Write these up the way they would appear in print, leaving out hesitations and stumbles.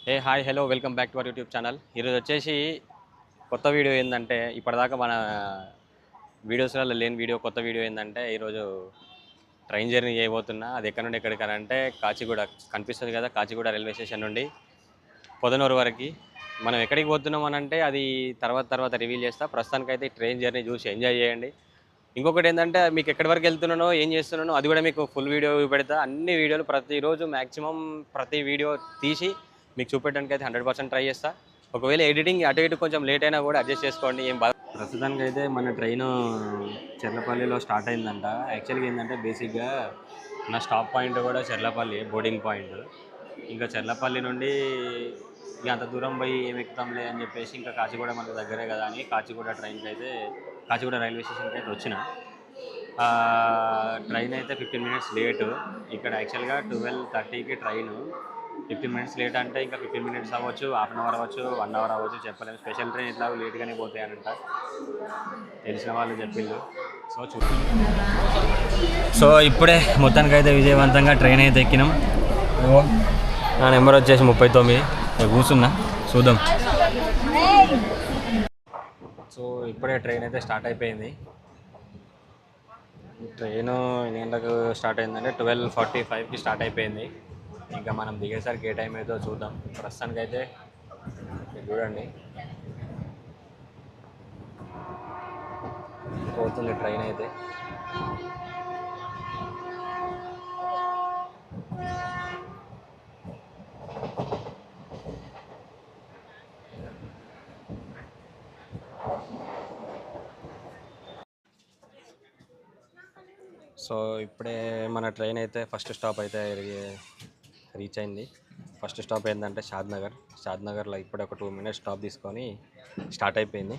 A hi hello welcome back to our YouTube channel. ఈరోజు వచ్చేసి కొత్త వీడియో ఏంటంటే ఇప్పటిదాకా మన వీడియోస్లలో లేని కొత్త వీడియో ఏంటంటే ఈరోజు ట్రైన్ జర్నీ చేయబోతున్నా. అది ఎక్కడ నుండి ఎక్కడికనంటే కాచిగూడ కనిపిస్తుంది కదా, కాచిగూడ రైల్వే స్టేషన్ నుండి పొదనూరు వరకు. మనం ఎక్కడికి పోతున్నాం అని అంటే అది తర్వాత రివీల్ చేస్తా. ప్రస్తుతానికైతే ట్రైన్ జర్నీ చూసి ఎంజాయ్ చేయండి. ఇంకొకటి ఏంటంటే మీకు ఎక్కడి వరకు వెళ్తున్నానో ఏం చేస్తున్నానో అది కూడా మీకు ఫుల్ వీడియో పెడతా. అన్ని వీడియోలు ప్రతిరోజు మ్యాక్సిమం ప్రతి వీడియో తీసి మీకు చూపెట్టడానికి అయితే 100% ట్రై చేస్తా. ఒకవేళ ఎడిటింగ్ అటు ఇటు కొంచెం లేట్ అయినా కూడా అడ్జస్ట్ చేసుకోండి, ఏం బాధ. ప్రస్తుతానికి అయితే మన ట్రైన్ చెర్లపల్లిలో స్టార్ట్ అయిందంట. యాక్చువల్గా ఏంటంటే బేసిక్గా నా స్టాప్ పాయింట్ కూడా చెర్లపల్లి బోర్డింగ్ పాయింట్. ఇంకా చెర్లపల్లి నుండి ఇక అంత దూరం పోయి ఏమి ఎక్కుతాంలే అని చెప్పేసి ఇంకా కాచిగూడ మనకు దగ్గరే కదా అని కాచిగూడ రైల్వే స్టేషన్కి అయితే వచ్చిన. ట్రైన్ అయితే 15 మినిట్స్ లేటు. ఇక్కడ యాక్చువల్గా 12:30కి ట్రైను. 15 మినిట్స్ లేట్ అంటే ఇంకా 15 మినిట్స్ అవ్వచ్చు, హాఫ్ అన్ అవర్ అవ్వచ్చు, 1 అవర్ అవ్వచ్చు, చెప్పలేము. స్పెషల్ ట్రైన్ ఇట్లా లేట్గానే పోతాయనంట, తెలిసిన వాళ్ళు చెప్పిండు. సో చూద్దాం. సో ఇప్పుడే మొత్తానికైతే విజయవంతంగా ట్రైన్ అయితే ఎక్కినాం. నా నెంబర్ వచ్చేసి 39. కూర్చున్నా, చూద్దాం. సో ఇప్పుడే ట్రైన్ అయితే స్టార్ట్ అయిపోయింది. ట్రైను ఎన్ని గంటలకు స్టార్ట్ అయిందంటే 12:45కి స్టార్ట్ అయిపోయింది. ఇంకా మనం దిగేసరికి ఏ టైం అయితే చూద్దాం. ప్రస్తుతానికైతే చూడండి పోతుంది ట్రైన్ అయితే. సో ఇప్పుడే మన ట్రైన్ అయితే ఫస్ట్ స్టాప్ అయితే రీచ్ అయింది. ఫస్ట్ స్టాప్ ఏంటంటే షాద్నగర్లో ఇప్పుడే ఒక 2 మినిట్స్ స్టాప్ తీసుకొని స్టార్ట్ అయిపోయింది.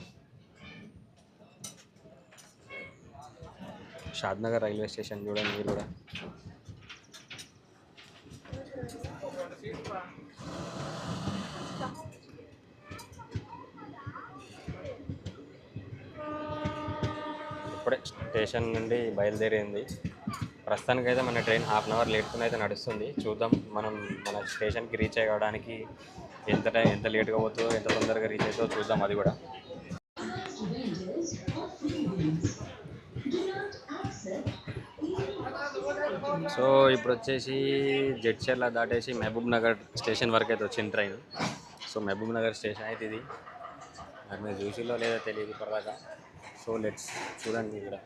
షాద్నగర్ రైల్వే స్టేషన్ చూడండి మీరు కూడా. ఇప్పుడే స్టేషన్ నుండి బయలుదేరింది. ప్రస్తుతానికైతే మన ట్రైన్ హాఫ్ అన్ అవర్ లేట్తో అయితే నడుస్తుంది. చూద్దాం మన స్టేషన్కి రీచ్ అవ్వడానికి ఎంత లేట్గా పోతుందో, ఎంత తొందరగా రీచ్ అవుతుందో చూద్దాం అది కూడా. సో ఇప్పుడు వచ్చేసి జడ్చర్ల దాటేసి మహబూబ్ నగర్ స్టేషన్ వరకు అయితే వచ్చింది train. So Mahbubnagar station అయితే ఇది. మరి మీరు చూసిలో లేదో తెలియదు ఇప్పటిదాకా. సో లెట్స్ చూడండి ఇక్కడ.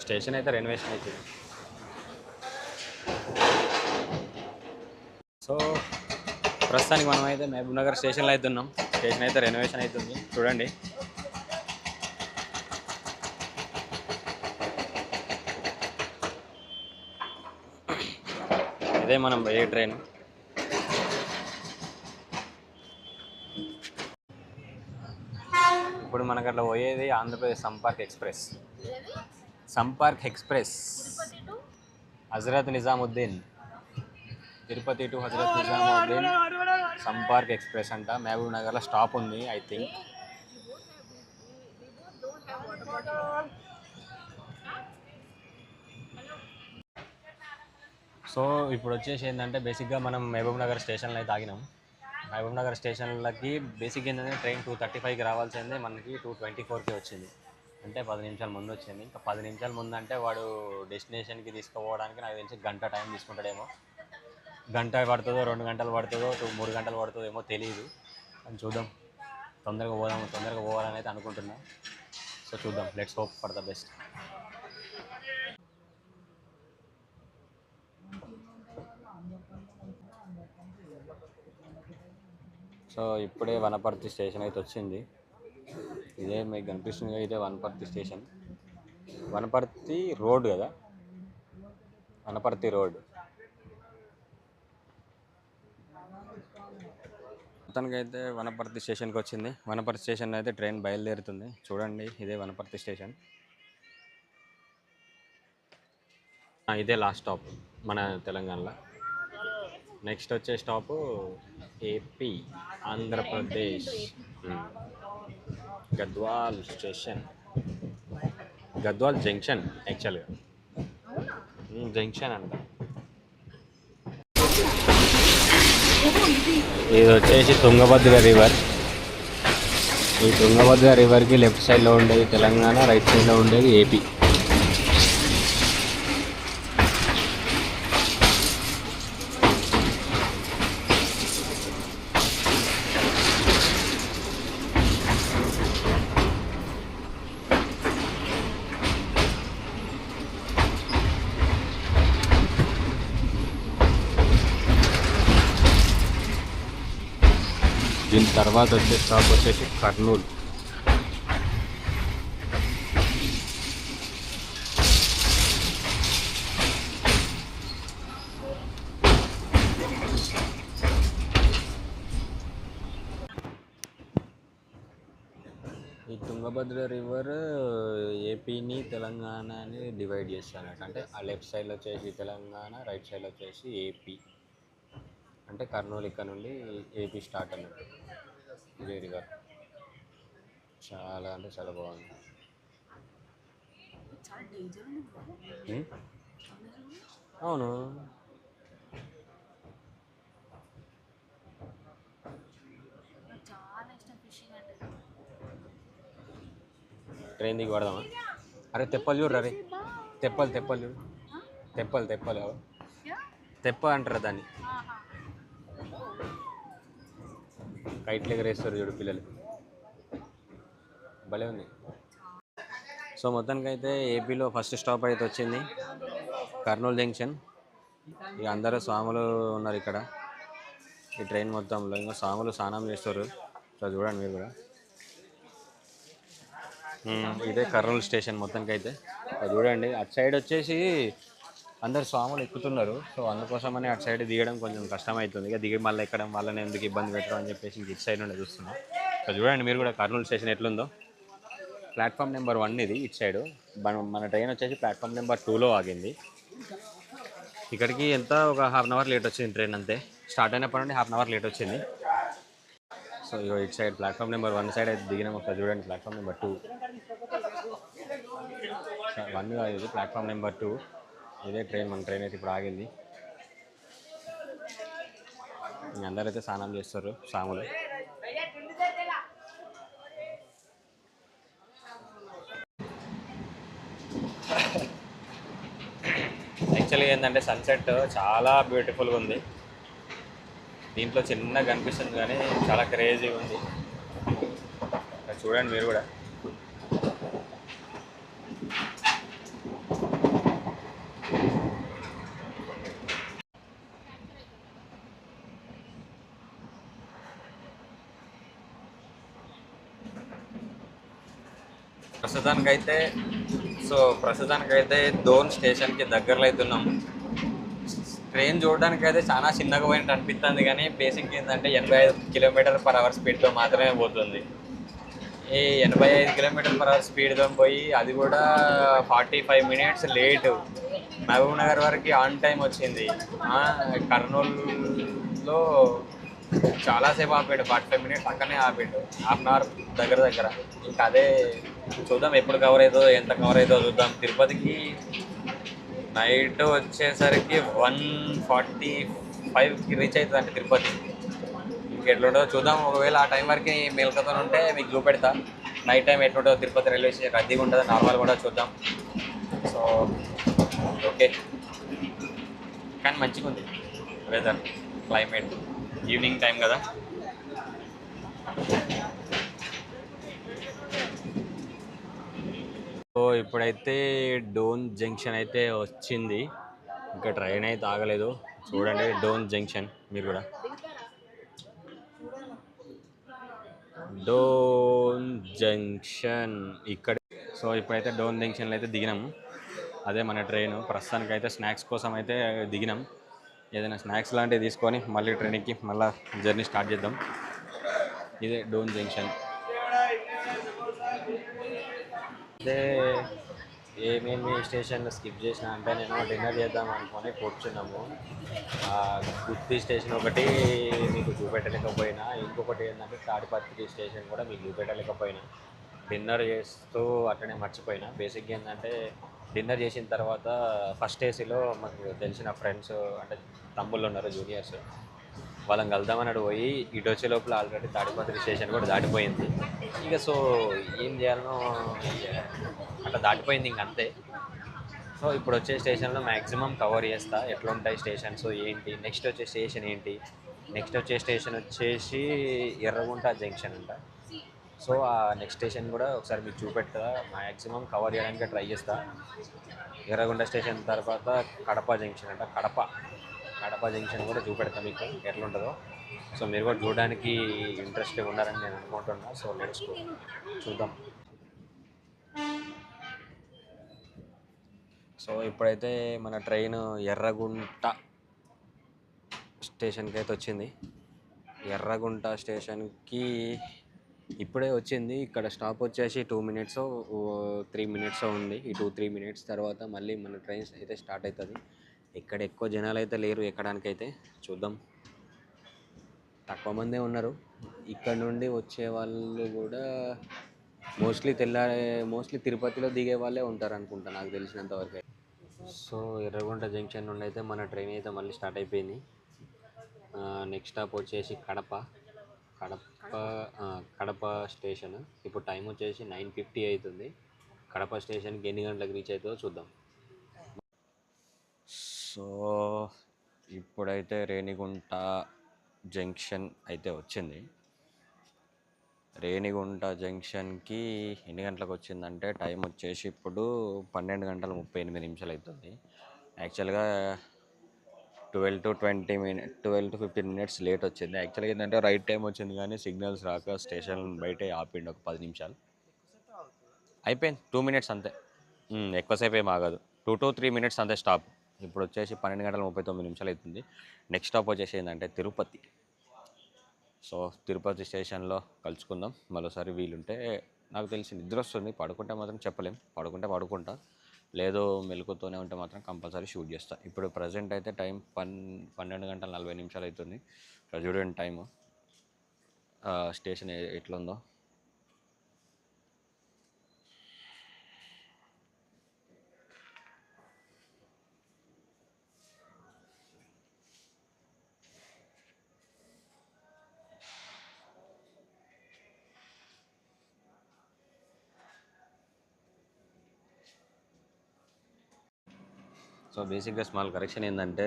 స్టేషన్ అయితే రెనోవేషన్ అవుతుంది. సో ప్రస్తుతానికి మనం అయితే మహబూబ్ నగర్ స్టేషన్లో అయితే ఉన్నాం. స్టేషన్ అయితే రెనోవేషన్ అవుతుంది చూడండి. ఇదే మనం పోయే ట్రైన్. ఇప్పుడు మనకు అట్లా పోయేది Andhra Pradesh Sampark express Hazrat Nizamuddin, Tirupati to Hazrat Nizamuddin Sampark express అంట. మహబూబ్ నగర్లో స్టాప్ ఉంది ఐ థింక్. సో ఇప్పుడు వచ్చేసి ఏంటంటే బేసిక్గా మనం మహబూబ్ నగర్ స్టేషన్లో అయితే ఆగినాం. మహబూబ్ నగర్ స్టేషన్లకి బేసిక్ ఏంటంటే ట్రైన్ 2:35కి రావాల్సిందే, మనకి 2:24కి వచ్చింది. అంటే 10 నిమిషాల ముందు వచ్చింది. ఇంకా 10 నిమిషాల ముందు అంటే వాడు డెస్టినేషన్కి తీసుకుపోవడానికి నాకు తెలిసి గంట టైం తీసుకుంటాడేమో. గంట పడుతుందో, 2 గంటలు పడుతుందో, 3 గంటలు పడుతుందో ఏమో తెలియదు. అని చూద్దాం. తొందరగా పోవాలని అయితే అనుకుంటున్నాం. సో చూద్దాం, let's hope for the best. So ఇప్పుడే వనపర్తి స్టేషన్ అయితే వచ్చింది. ఇదే మీకు కనిపిస్తుంది, ఇదే వనపర్తి స్టేషన్. వనపర్తి రోడ్ కదా, వనపర్తి రోడ్. మొత్తానికైతే వనపర్తి స్టేషన్కి వచ్చింది. వనపర్తి స్టేషన్ అయితే ట్రైన్ బయలుదేరుతుంది. చూడండి ఇదే వనపర్తి స్టేషన్. ఇదే లాస్ట్ స్టాప్ మన తెలంగాణలో. నెక్స్ట్ వచ్చే stop AP, Andhra Pradesh, Gadwal station. Gadwal junction యాక్చువల్గా జంక్షన్ అంట. ఇది వచ్చేసి తుంగభద్ర రివర్. ఈ తుంగభద్ర రివర్కి లెఫ్ట్ సైడ్లో ఉండేది తెలంగాణ, రైట్ సైడ్లో ఉండేది ఏపీ. దీని తర్వాత వచ్చే స్టాప్ వచ్చేసి కర్నూలు. ఈ తుంగభద్ర రివర్ ఏపీని తెలంగాణని డివైడ్ చేస్తానట. అంటే ఆ లెఫ్ట్ సైడ్లో వచ్చేసి తెలంగాణ, రైట్ సైడ్లో వచ్చేసి ఏపీ. అంటే కర్నూలు ఇక్కడ నుండి ఏపీ స్టార్ట్ అన్నట్టు. ఇదే రివర్ చాలా అంటే చాలా బాగుంది. అవును, ట్రైన్ దిగి పడదామా? అరే తెప్పలు చూడరు, అరే తెప్పలు చూడు, తెప్పలు తెప్ప అంటారు దాన్ని. కైట్లు ఎగరేస్తారు చూడు పిల్లలు, భలే ఉంది. సో మొత్తానికి అయితే ఏపీలో ఫస్ట్ స్టాప్ అయితే వచ్చింది కర్నూలు జంక్షన్. ఇక అందరూ స్వాములు ఉన్నారు ఇక్కడ ఈ ట్రైన్ మొత్తంలో. ఇంకా స్వాములు స్నానం చేస్తారు. సో చూడండి మీరు కూడా. ఇదే కర్నూలు స్టేషన్ మొత్తానికి అయితే. చూడండి అటు సైడ్ వచ్చేసి అందరు స్వాములు ఎక్కుతున్నారు. సో అందుకోసమని అటు సైడ్ దిగడం కొంచెం కష్టమవుతుంది. ఇక దిగి మళ్ళీ ఎక్కడం వాళ్ళని ఎందుకు ఇబ్బంది పెట్టడం అని చెప్పేసి ఇంక ఇటు సైడ్ నుండి చూస్తున్నాం. సో చూడండి మీరు కూడా కర్నూలు స్టేషన్ ఎట్లుందో. ప్లాట్ఫామ్ నెంబర్ 1 ఇది ఇటు సైడు. మన ట్రైన్ వచ్చేసి ప్లాట్ఫామ్ నెంబర్ 2లో ఆగింది. ఇక్కడికి ఎంత ఒక ½ అవర్ లేట్ వచ్చింది ట్రైన్ అంతే. స్టార్ట్ అయినప్పటి నుండి ½ అవర్ లేట్ వచ్చింది. సో ఇగో ఇటు సైడ్ ప్లాట్ఫామ్ నెంబర్ 1 సైడ్ అయితే దిగినాం. ఒకసారి చూడండి ప్లాట్ఫామ్ నెంబర్ 2. 1 కాదు ఇది, ప్లాట్ఫామ్ నెంబర్ 2. ఇదే ట్రైన్, మన ట్రైన్ అయితే ఇప్పుడు ఆగింది. అందరైతే స్నానం చేస్తారు స్వాములు. యాక్చువల్గా ఏంటంటే సన్సెట్ చాలా బ్యూటిఫుల్గా ఉంది. దీంట్లో చిన్నగా కనిపిస్తుంది కానీ చాలా క్రేజీగా ఉంది. చూడండి మీరు కూడా. ప్రస్తుతానికైతే డోన్ స్టేషన్కి దగ్గరలో అవుతున్నాం. ట్రైన్ చూడడానికి అయితే చాలా చిన్నగా పోయినట్టు అనిపిస్తుంది కానీ బేసిక్ ఏంటంటే 85 km/h స్పీడ్తో మాత్రమే పోతుంది. ఈ 85 km/h స్పీడ్తో పోయి అది కూడా 45 minutes లేటు. మహబూబ్ నగర్ వరకు ఆన్ టైం వచ్చింది. కర్నూలులో చాలాసేపు ఆపాడు, 45 minutes అక్కడనే ఆపాడు, ½ అవర్ దగ్గర. ఇంకా అదే చూద్దాం ఎప్పుడు కవర్ అవుతుందో, ఎంత కవర్ అవుతుందో చూద్దాం. తిరుపతికి నైట్ వచ్చేసరికి 1:45కి రీచ్ అవుతుంది అంటే తిరుపతి. ఇంకెట్లుంటుందో చూద్దాం. ఒకవేళ ఆ టైం వరకు మేల్కతో ఉంటే మీకు చూపెడతా నైట్ టైం ఎట్లుంటుందో. తిరుపతి రైల్వే స్టేషన్ రద్దీగా ఉంటుందో నార్మల్ కూడా చూద్దాం. సో ఓకే, కానీ మంచిగా ఉంది వెదర్, క్లైమేట్. ఈవినింగ్ టైం కదా. సో ఇప్పుడైతే డోన్ జంక్షన్ అయితే వచ్చింది. ఇంకా ట్రైన్ అయితే ఆగలేదు. చూడండి డోన్ జంక్షన్ మీరు కూడా. డోన్ జంక్షన్ ఇక్కడ. సో ఇప్పుడైతే డోన్ జంక్షన్లో అయితే దిగినాము. అదే మన ట్రైన్. ప్రస్తుతానికి అయితే స్నాక్స్ కోసం అయితే దిగినాం. ఏదైనా స్నాక్స్ లాంటివి తీసుకొని మళ్ళీ ట్రైన్ ఎక్కి మళ్ళీ జర్నీ స్టార్ట్ చేద్దాం. ఇదే డోన్ జంక్షన్. అదే ఏమేమి స్టేషన్లో స్కిప్ చేసిన అంటే నేను డిన్నర్ చేద్దాం అనుకొని కూర్చున్నాము. గుత్తి స్టేషన్ ఒకటి మీకు చూపెట్టలేకపోయినా, ఇంకొకటి ఏంటంటే తాడిపత్రి స్టేషన్ కూడా మీకు చూపెట్టలేకపోయినా. డిన్నర్ చేస్తూ అట్లనే మర్చిపోయినా. బేసిక్గా ఏంటంటే డిన్నర్ చేసిన తర్వాత ఫస్ట్ ఏసీలో మాకు తెలిసిన ఫ్రెండ్స్ అంటే తమ్ముళ్ళు ఉన్నారు జూనియర్స్, వాళ్ళని కలుద్దామని అటు పోయి ఇటు వచ్చే లోపల ఆల్రెడీ తాడిపత్రి స్టేషన్ కూడా దాటిపోయింది. ఇక సో ఏం చేయాలనో ఇక అట్లా దాటిపోయింది ఇంక అంతే. సో ఇప్పుడు వచ్చే స్టేషన్లో మ్యాక్సిమం కవర్ చేస్తా, ఎట్లుంటాయి స్టేషన్స్ ఏంటి, నెక్స్ట్ వచ్చే స్టేషన్ ఏంటి. నెక్స్ట్ వచ్చే స్టేషన్ వచ్చేసి ఎర్రగుంట జంక్షన్ అంట. సో ఆ నెక్స్ట్ స్టేషన్ కూడా ఒకసారి మీకు చూపెట్టా, మ్యాక్సిమం కవర్ చేయడానికి ట్రై చేస్తా. ఎర్రగుంట స్టేషన్ తర్వాత కడప జంక్షన్ అంట, కడప జంక్షన్ కూడా చూపెడతా మీకు ఎట్లుంటుందో. సో మీరు కూడా చూడడానికి ఇంట్రెస్ట్గా ఉన్నారని నేను అనుకుంటున్నా. సో లెట్స్ గో, చూద్దాం. సో ఇప్పుడైతే మన ట్రైన్ ఎర్రగుంట స్టేషన్కి అయితే వచ్చింది. ఎర్రగుంట స్టేషన్కి ఇప్పుడే వచ్చింది. ఇక్కడ స్టాప్ వచ్చేసి 2 మినిట్స్ 3 మినిట్స్ ఉంది. ఈ 2-3 మినిట్స్ తర్వాత మళ్ళీ మన ట్రైన్ అయితే స్టార్ట్ అవుతుంది. ఇక్కడ ఎక్కువ జనాలు అయితే లేరు ఎక్కడానికైతే, చూద్దాం. తక్కువ మందే ఉన్నారు. ఇక్కడ నుండి వచ్చే వాళ్ళు కూడా మోస్ట్లీ తిరుపతిలో దిగే వాళ్ళే ఉంటారు అనుకుంటా నాకు తెలిసినంతవరకు. సో ఎర్రగుంట జంక్షన్ నుండి అయితే మన ట్రైన్ అయితే మళ్ళీ స్టార్ట్ అయిపోయింది. నెక్స్ట్ స్టాప్ వచ్చేసి కడప కడప స్టేషన్. ఇప్పుడు టైం వచ్చేసి 9:50 అవుతుంది. కడప స్టేషన్కి ఎన్ని గంటలకు రీచ్ అవుతుందో చూద్దాం. సో ఇప్పుడైతే రేణిగుంట జంక్షన్ అయితే వచ్చింది. రేణిగుంట జంక్షన్కి ఎన్ని గంటలకు వచ్చిందంటే టైం వచ్చేసి ఇప్పుడు 12:38 అవుతుంది. యాక్చువల్గా 12-15 మినిట్స్ లేట్ వచ్చింది. యాక్చువల్గా ఏంటంటే రైట్ టైం వచ్చింది కానీ సిగ్నల్స్ రాక స్టేషన్ బయటే ఆపిండి ఒక 10 నిమిషాలు. అయిపోయింది, 2 మినిట్స్ అంతే, ఎక్కువసేపు ఏం ఆగదు. 2-3 మినిట్స్ అంతే స్టాప్. ఇప్పుడు వచ్చేసి 12:39 అవుతుంది. నెక్స్ట్ స్టాప్ వచ్చేసి ఏంటంటే తిరుపతి. సో తిరుపతి స్టేషన్లో కలుసుకుందాం మరోసారి. వీలుంటే, నాకు తెలిసి నిద్ర వస్తుంది, పడుకుంటే మాత్రం చెప్పలేం, పడుకుంటా, లేదో మెలకుతోనే ఉంటే మాత్రం కంపల్సరీ షూట్ చేస్తా. ఇప్పుడు ప్రజెంట్ అయితే టైం 12:40 అవుతుంది. ఇక్కడ చూడండి టైము, స్టేషన్ ఎట్లుందో. సో బేసిక్గా స్మాల్ కరెక్షన్ ఏంటంటే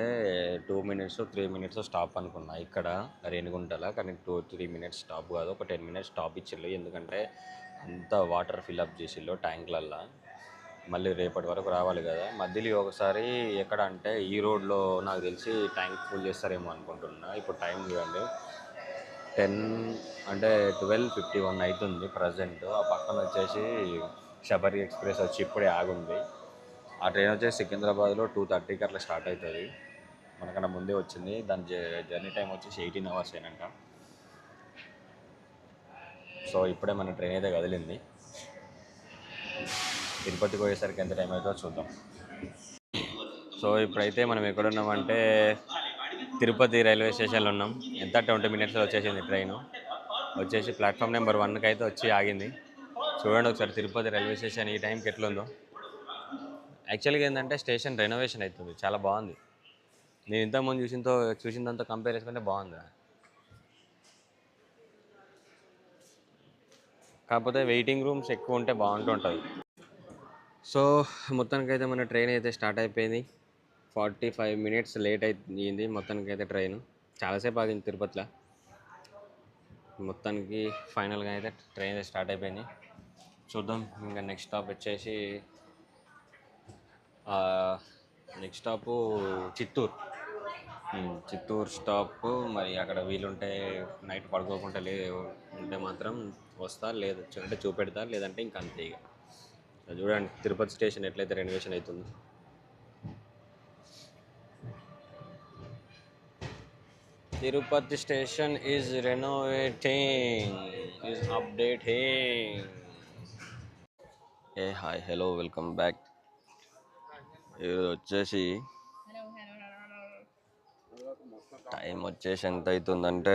2 మినిట్స్ 3 మినిట్స్ స్టాప్ అనుకున్నా ఇక్కడ రేణిగుంటలా, కానీ 2-3 మినిట్స్ స్టాప్ కాదు, ఒక 10 మినిట్స్ స్టాప్ ఇచ్చిళ్ళు. ఎందుకంటే అంతా వాటర్ ఫిల్అప్ చేసిళ్ళు ట్యాంక్లల్లో, మళ్ళీ రేపటి వరకు రావాలి కదా. మధ్యలో ఒకసారి ఎక్కడ అంటే ఈ రోడ్లో నాకు తెలిసి ట్యాంక్ ఫుల్ చేస్తారేమో అనుకుంటున్నా. ఇప్పుడు టైం చూడండి, 10 అంటే 12:51 అవుతుంది ప్రజెంట్. ఆ పక్కన వచ్చేసి శబరి ఎక్స్ప్రెస్ వచ్చి ఇప్పుడే ఆగుంది. ఆ ట్రైన్ వచ్చేసి సికింద్రాబాద్లో 2:30కి అట్లా స్టార్ట్ అవుతుంది. మనకన్నా ముందే వచ్చింది. దాని జర్నీ టైం వచ్చేసి 18 అవర్స్ అయినాక. సో ఇప్పుడే మన ట్రైన్ అయితే కదిలింది. తిరుపతికి పోయేసరికి ఎంత టైం అవుతుందో చూద్దాం. సో ఇప్పుడైతే మనం ఎక్కడున్నామంటే తిరుపతి రైల్వే స్టేషన్లో ఉన్నాం. ఎంత 20 మినిట్స్లో వచ్చేసింది ట్రైన్. వచ్చేసి ప్లాట్ఫామ్ నెంబర్ 1కి అయితే వచ్చి ఆగింది. చూడండి ఒకసారి తిరుపతి రైల్వే స్టేషన్ ఈ టైంకి ఎట్లుందో. యాక్చువల్గా ఏంటంటే స్టేషన్ రెనోవేషన్ అవుతుంది, చాలా బాగుంది. నేను ఇంతకుముందు చూసిందంతా కంపేర్ చేసుకుంటే బాగుంది. కాకపోతే వెయిటింగ్ రూమ్స్ ఎక్కువ ఉంటే బాగుంటుంటుంది. సో మొత్తానికైతే మన ట్రైన్ అయితే స్టార్ట్ అయిపోయింది. 45 మినిట్స్ లేట్ అయింది మొత్తానికైతే ట్రైన్. చాలాసేపు ఆగింది తిరుపతిలో. మొత్తానికి ఫైనల్గా అయితే ట్రైన్ అయితే స్టార్ట్ అయిపోయింది. చూద్దాం. ఇంకా నెక్స్ట్ స్టాప్ వచ్చేసి నెక్స్ట్ స్టాపు చిత్తూరు స్టాప్. మరి అక్కడ వీలుంటే నైట్ పడుకోకుండా ఉంటే మాత్రం వస్తా, అంటే చూపెడతా, లేదంటే ఇంక అంతే. ఇక చూడండి తిరుపతి స్టేషన్ ఎట్లయితే రెనోవేషన్ అవుతుంది. Tirupati station is renovating, is updating. Hi, hello, welcome back. ఇది వచ్చేసి టైం వచ్చేసి ఎంత అవుతుందంటే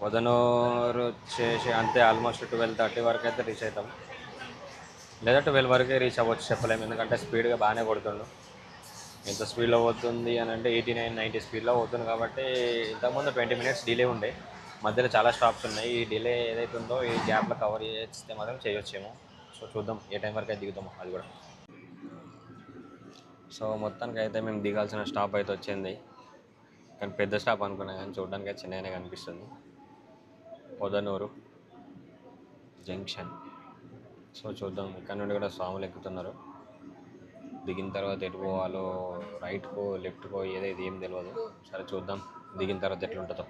పొదనూరు వచ్చేసి అంతే ఆల్మోస్ట్ 12:30 వరకు అయితే రీచ్ అవుతాం, లేదా 12 వరకే రీచ్ అవ్వచ్చు చెప్పలేము, ఎందుకంటే స్పీడ్గా బాగానే కొడుతుండు. ఎంత స్పీడ్లో పోతుంది అని అంటే 89-90 స్పీడ్లో పోతుంది కాబట్టి ఇంతకుముందు 20 మినిట్స్ డిలే ఉండే, మధ్యలో చాలా స్టాప్స్ ఉన్నాయి. ఈ డిలే ఏదైతే ఉందో ఈ గ్యాప్లో కవర్ చేస్తే మాత్రం చేయొచ్చేమో. సో చూద్దాం ఏ టైం వరకు అయితే దిగుతామో అది కూడా. సో మొత్తానికి అయితే మేము దిగాల్సిన స్టాప్ అయితే వచ్చింది, కానీ పెద్ద స్టాప్ అనుకున్నా కానీ చూడడానికి అయితే చిన్నగానే కనిపిస్తుంది. పొదనూరు జంక్షన్. సో చూద్దాం, ఇక్కడ నుండి కూడా స్వాములు ఎక్కుతున్నారు. దిగిన తర్వాత ఎటు పోవాలో, రైట్కో లెఫ్ట్కో ఏదైతే ఏం తెలియదు. సరే చూద్దాం దిగిన తర్వాత ఎట్లుంటుందో.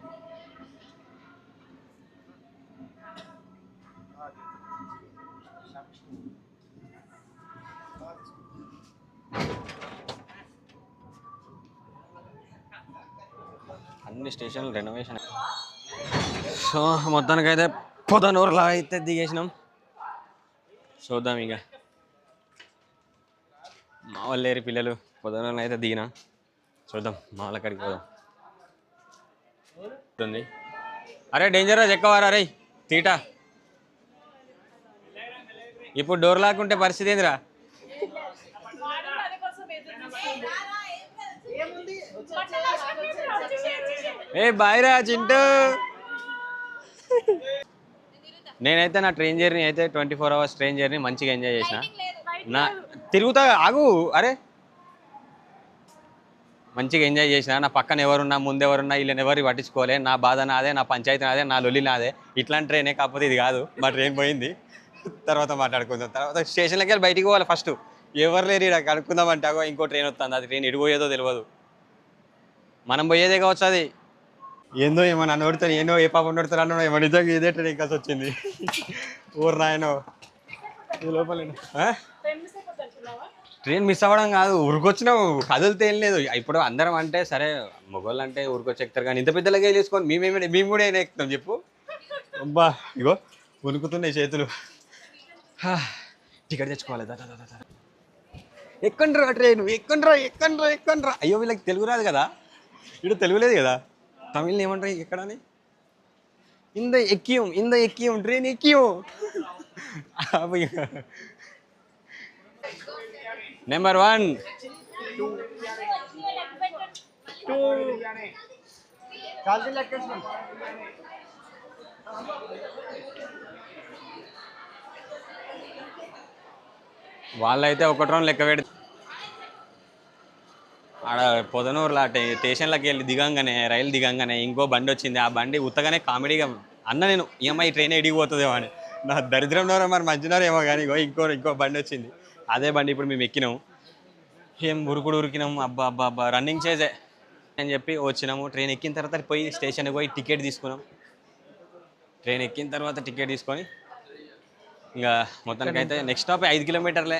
అన్ని స్టేషన్లు రెనోవేషన్. సో మొత్తానికైతే పొదనూరులో అయితే దిగేసినాం. చూద్దాం ఇక మా వాళ్ళు లేరు పిల్లలు, పొదనూరులో అయితే దిగినా. చూద్దాం మా వాళ్ళ కాడికి పోదాం. అరే డేంజరస్ ఎక్కువారా రే తీట. ఇప్పుడు డోర్ లాక్కుంటే పరిస్థితి ఏందిరా? ఏ బాయ్ రా చింటూ. నేనైతే నా ట్రైన్ జర్నీ అయితే 24 అవర్స్ ట్రైన్ జర్నీ మంచిగా ఎంజాయ్ చేసిన. నా తిరుగుతా ఆగు, అరే మంచిగా ఎంజాయ్ చేసిన. నా పక్కన ఎవరున్నా ముందెవరున్నా వీళ్ళని ఎవరు పట్టించుకోలే. నా బాధ నాదే, నా పంచాయతీ నాదే, నా లొల్లి నాదే. ఇట్లాంటి ట్రైనే, కాకపోతే ఇది కాదు. మా ట్రైన్ పోయింది, తర్వాత మాట్లాడుకుందాం. తర్వాత స్టేషన్లోకి వెళ్ళి బయటికి పోవాలి. ఫస్ట్ ఎవరు లేరు ఇక్కడ కనుక్కుందామంటే అగో ఇంకో ట్రైన్ వస్తుంది. అది ట్రైన్ ఎటు పోయేదో తెలియదు, మనం పోయేదే కావచ్చు. అది ఏందో ఏమో నన్ను ఓడుతాను, ఏనో ఏ పాప నోడుతారు అన్న ఏమో. నిజంగా ఇదే ట్రైన్ ఎక్కాల్సి వచ్చింది. ఊరు నాయనో లోపల ట్రైన్ మిస్ అవ్వడం కాదు, ఊరికొచ్చినావు కదులుతే ఏం లేదు. ఇప్పుడు అందరం అంటే సరే మొగోళ్ళు అంటే ఊరికొచ్చి ఎక్కుతారు, కానీ ఇంత పెద్దలాగా వేసుకొని మేము కూడా ఏమైనా ఎక్కుతాం చెప్పు. అబ్బా ఇగో వణుకుతున్నాయి చేతులు. టికెట్ తెచ్చుకోవాలి. ఎక్కండ్రా ట్రైన్, ఎక్కండ్రా. అయ్యో వీళ్ళకి తెలుగు రాదు కదా, ఇక్కడ తెలుగు లేదు కదా. తమిళ్ ఏమంటారు ఎక్కడని? ఇంద ఎక్కియం ట్రైన్ ఎక్కియం. నెంబర్ 1 వాళ్ళైతే 1 రౌండ్ లెక్క పెడితే ఆడ పొదనూరులో స్టేషన్లోకి వెళ్ళి రైలు దిగంగానే ఇంకో బండి వచ్చింది. ఆ బండి ఉత్తగానే కామెడీగా అన్న నేను ఈ ట్రైన్ ఎడిగిపోతుందేమో అని. నా దరిద్రంలో మరి మంచినారో ఏమో కానీ ఇంకో బండి వచ్చింది. అదే బండి ఇప్పుడు మేము ఎక్కినాం. ఏం ఉరికినాం. అబ్బా రన్నింగ్ చేసే అని చెప్పి వచ్చినాము. ట్రైన్ ఎక్కిన తర్వాత పోయి స్టేషన్కి పోయి టికెట్ తీసుకున్నాం. ట్రైన్ ఎక్కిన తర్వాత టికెట్ తీసుకొని ఇంకా మొత్తానికి అయితే నెక్స్ట్ స్టాప్ 5 కిలోమీటర్లే.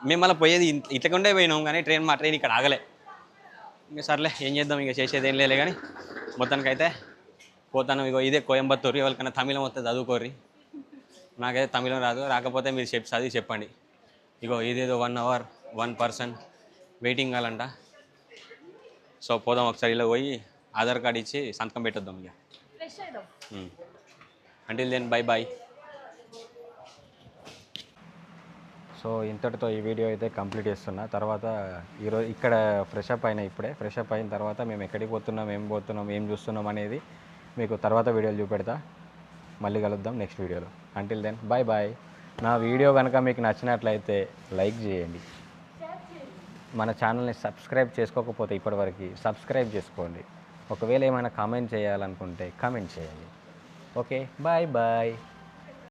మేము మళ్ళీ పోయేది ఇట్లకుండే పోయినాం, కానీ మా ట్రైన్ ఇక్కడ ఆగలే. ఇంకా సర్లే ఏం చేద్దాం, ఇంకా చేసేది ఏం లేదు. కానీ మొత్తానికి అయితే పోతాను. ఇగో ఇదే కోయంబత్తూరు. ఎవరికైనా తమిళం వస్తే చదువుకోర్రి, నాకైతే తమిళం రాదు. రాకపోతే మీరు చదివి చెప్పండి. ఇగో ఇదేదో 1 అవర్ 1 పర్సన్ వెయిటింగ్ కావాలంట. సో పోదాం ఒకసారి, ఇలా పోయి ఆధార్ కార్డు ఇచ్చి సంతకం పెట్టొద్దాం. ఇక అంటిల్ దెన్ బాయ్. సో ఇంతటితో ఈ వీడియో అయితే కంప్లీట్ చేస్తున్నా. తర్వాత ఈరోజు ఇక్కడ ఫ్రెషప్ అయిన తర్వాత మేము ఎక్కడికి పోతున్నాం, ఏం చూస్తున్నాం అనేది మీకు తర్వాత వీడియోలు చూపెడతా. మళ్ళీ కలుద్దాం నెక్స్ట్ వీడియోలో. Until then bye. నా వీడియో కనుక మీకు నచ్చినట్లయితే లైక్ చేయండి. మన ఛానల్ని సబ్స్క్రైబ్ చేసుకోకపోతే ఇప్పటివరకు సబ్స్క్రైబ్ చేసుకోండి. ఒకవేళ ఏమైనా కామెంట్ చేయాలనుకుంటే కామెంట్ చేయండి. Okay bye.